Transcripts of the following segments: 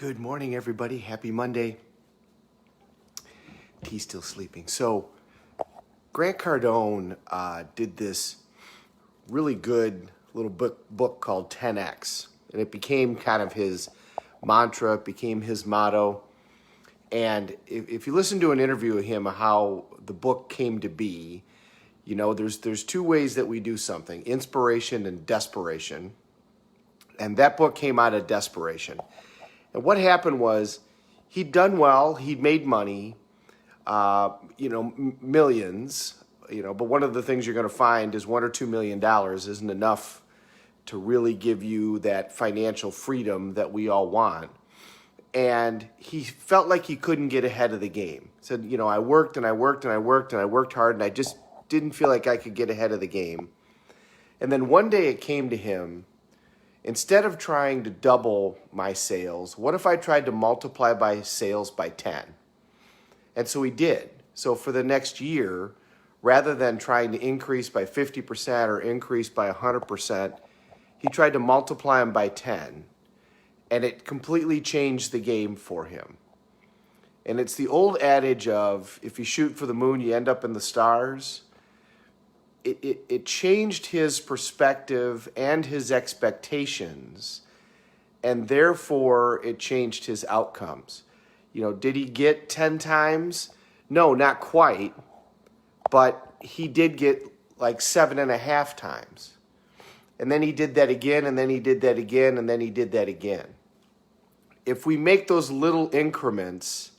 Good morning, everybody. Happy Monday. T's still sleeping. So, Grant Cardone did this really good little book called 10X, and it became kind of his mantra, it became his motto. And if you listen to an interview of him, how the book came to be, you know, there's two ways that we do something: inspiration and desperation. And that book came out of desperation. And what happened was he'd done well, he'd made money, millions, but one of the things you're going to find is $1 or $2 million isn't enough to really give you that financial freedom that we all want. And he felt like he couldn't get ahead of the game. He said, I worked and I worked and I worked and I worked hard and I just didn't feel like I could get ahead of the game. And then one day it came to him, instead of trying to double my sales, what if I tried to multiply my sales by 10? And so he did. So for the next year, rather than trying to increase by 50% or increase by 100%, he tried to multiply them by 10. And it completely changed the game for him. And it's the old adage of, if you shoot for the moon, you end up in the stars. It changed his perspective and his expectations, and therefore it changed his outcomes. Did he get 10 times? No, not quite, but he did get like 7.5 times. And then he did that again, and then he did that again, and then he did that again. If we make those little increments,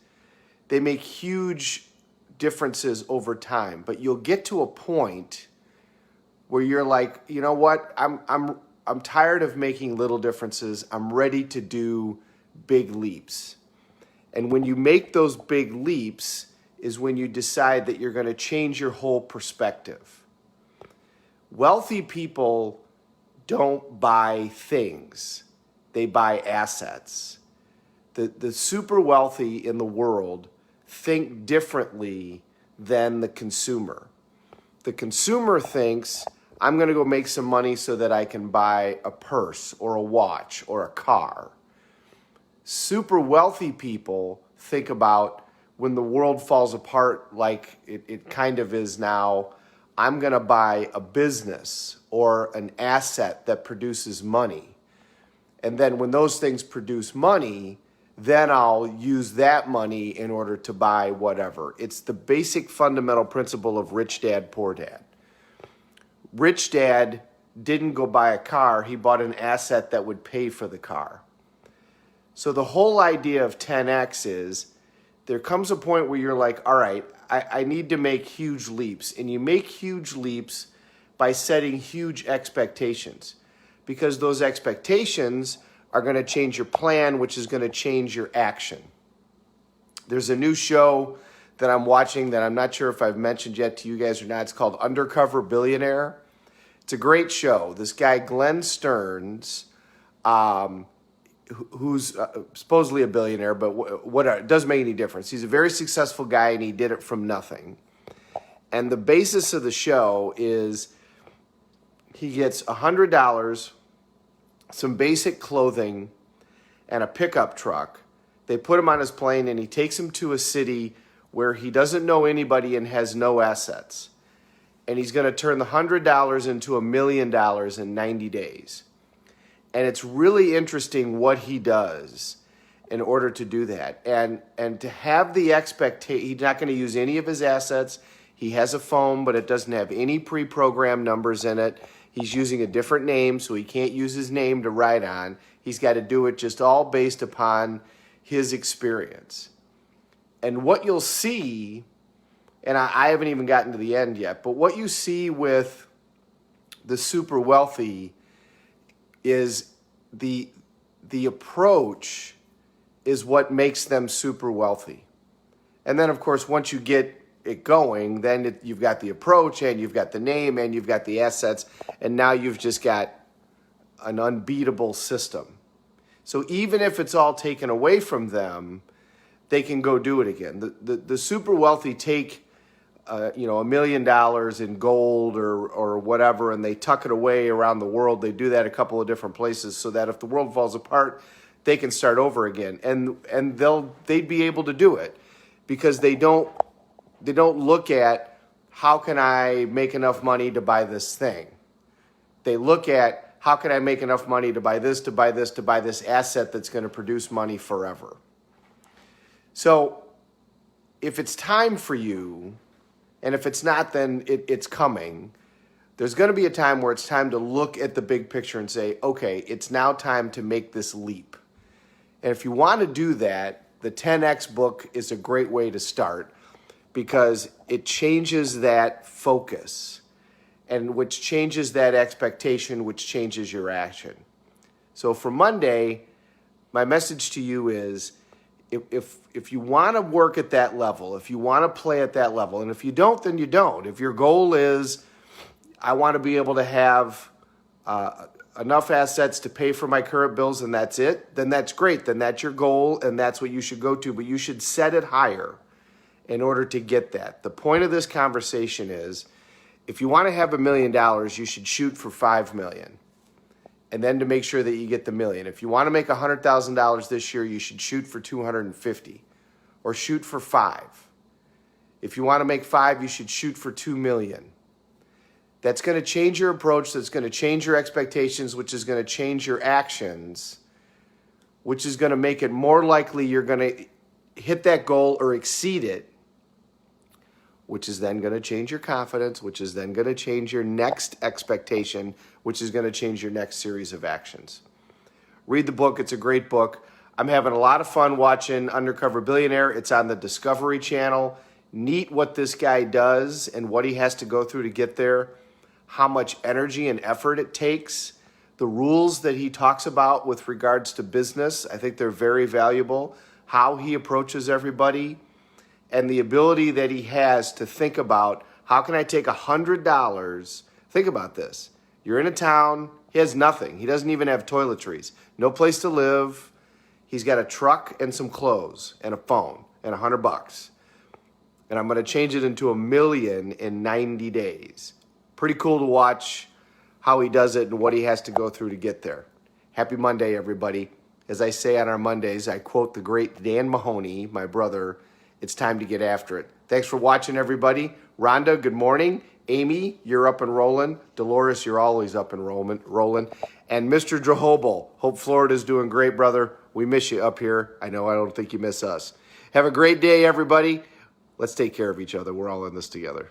they make huge differences over time. But you'll get to a point where you're like, you know what? I'm tired of making little differences. I'm ready to do big leaps. And when you make those big leaps is when you decide that you're going to change your whole perspective. Wealthy people don't buy things. They buy assets. The super wealthy in the world think differently than the consumer. The consumer thinks, I'm going to go make some money so that I can buy a purse or a watch or a car. Super wealthy people think about, when the world falls apart like it kind of is now, I'm going to buy a business or an asset that produces money. And then when those things produce money, then I'll use that money in order to buy whatever. It's the basic fundamental principle of rich dad, poor dad. Rich dad didn't go buy a car, he bought an asset that would pay for the car. So the whole idea of 10X is, there comes a point where you're like, all right, I need to make huge leaps. And you make huge leaps by setting huge expectations, because those expectations are going to change your plan, which is going to change your action. There's a new show that I'm watching that I'm not sure if I've mentioned yet to you guys or not. It's called Undercover Billionaire. It's a great show. This guy, Glenn Stearns, who's supposedly a billionaire, but it doesn't make any difference. He's a very successful guy, and he did it from nothing. And the basis of the show is he gets $100, some basic clothing, and a pickup truck. They put him on his plane, and he takes him to a city where he doesn't know anybody and has no assets. And he's going to turn the $100 into $1 million in 90 days. And it's really interesting what he does in order to do that. And to have the expectation, he's not going to use any of his assets. He has a phone, but it doesn't have any pre-programmed numbers in it. He's using a different name, so he can't use his name to write on. He's got to do it just all based upon his experience. And what you'll see, and I haven't even gotten to the end yet, but what you see with the super wealthy is the approach is what makes them super wealthy. And then, of course, once you get it going, then you've got the approach, and you've got the name, and you've got the assets, and now you've just got an unbeatable system. So even if it's all taken away from them, they can go do it again. The super wealthy take $1 million in gold or whatever, and they tuck it away around the world. They do that a couple of different places so that if the world falls apart, they can start over again, and they'd be able to do it because they don't look at how can I make enough money to buy this thing. They look at how can I make enough money to buy this, to buy this, to buy this asset that's going to produce money forever. So if it's time for you, and if it's not, then it's coming, there's going to be a time where it's time to look at the big picture and say, okay, it's now time to make this leap. And if you want to do that, the 10X book is a great way to start because it changes that focus, and which changes that expectation, which changes your action. So for Monday, my message to you is if you want to work at that level, if you want to play at that level, and if you don't, then you don't. If your goal is, I want to be able to have enough assets to pay for my current bills and that's it, then that's great. Then that's your goal and that's what you should go to, but you should set it higher in order to get that. The point of this conversation is, if you want to have $1 million, you should shoot for 5 million. And then to make sure that you get the million. If you want to make $100,000 this year, you should shoot for 250 or shoot for 5. If you want to make 5, you should shoot for 2 million. That's going to change your approach. That's going to change your expectations, which is going to change your actions, which is going to make it more likely you're going to hit that goal or exceed it, which is then going to change your confidence, which is then going to change your next expectation, which is going to change your next series of actions. Read the book. It's a great book. I'm having a lot of fun watching Undercover Billionaire. It's on the Discovery Channel. Neat what this guy does and what he has to go through to get there, how much energy and effort it takes, the rules that he talks about with regards to business. I think they're very valuable, how he approaches everybody, and the ability that he has to think about, how can I take $100? Think about this. You're in a town, he has nothing. He doesn't even have toiletries, no place to live. He's got a truck and some clothes and a phone and $100. And I'm going to change it into $1 million in 90 days. Pretty cool to watch how he does it and what he has to go through to get there. Happy Monday, everybody. As I say on our Mondays, I quote the great Dan Mahoney, my brother, it's time to get after it. Thanks for watching, everybody. Rhonda, good morning. Amy, you're up and rolling. Dolores, you're always up and rolling. And Mr. Drehobel, hope Florida's doing great, brother. We miss you up here. I know I don't think you miss us. Have a great day, everybody. Let's take care of each other. We're all in this together.